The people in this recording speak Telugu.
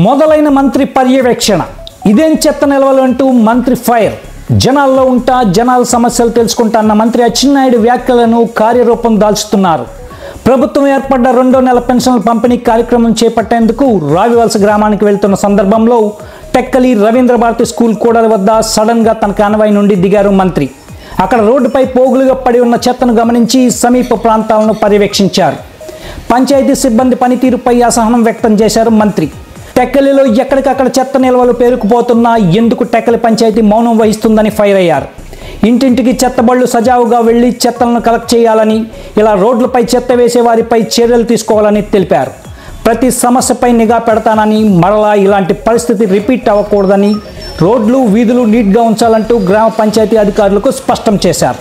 మొదలైన మంత్రి పర్యవేక్షణ. ఇదేం చెత్త నిల్వలు అంటూ మంత్రి ఫైర్. జనాల్లో ఉంటా జనాల సమస్యలు తెలుసుకుంటా అన్న మంత్రి అచ్చెన్నాయుడు వ్యాఖ్యలను కార్యరూపం దాల్చుతున్నారు. ప్రభుత్వం ఏర్పడ్డ 2వ నెల పెన్షన్ల పంపిణీ కార్యక్రమం చేపట్టేందుకు రావివలస గ్రామానికి వెళ్తున్న సందర్భంలో టెక్కలి రవీంద్ర భారతి స్కూల్ కూడలి వద్ద సడన్గా తన కాన్వాయ్ నుండి దిగారు మంత్రి. అక్కడ రోడ్డుపై పోగులుగా పడి ఉన్న చెత్తను గమనించి సమీప ప్రాంతాలను పర్యవేక్షించారు. పంచాయతీ సిబ్బంది పనితీరుపై అసహనం వ్యక్తం చేశారు మంత్రి. టెక్కలిలో ఎక్కడికక్కడ చెత్త నిల్వలు పేరుకుపోతున్నా ఎందుకు టెక్కలి పంచాయతీ మౌనం వహిస్తుందని ఫైర్ అయ్యారు. ఇంటింటికి చెత్త బళ్ళు సజావుగా వెళ్లి చెత్తలను కలెక్ట్ చేయాలని, ఇలా రోడ్లపై చెత్త వేసే వారిపై చర్యలు తీసుకోవాలని తెలిపారు. ప్రతి సమస్యపై నిఘా పెడతానని, మరలా ఇలాంటి పరిస్థితి రిపీట్ అవ్వకూడదని, రోడ్లు వీధులు నీట్గా ఉంచాలంటూ గ్రామ పంచాయతీ అధికారులకు స్పష్టం చేశారు.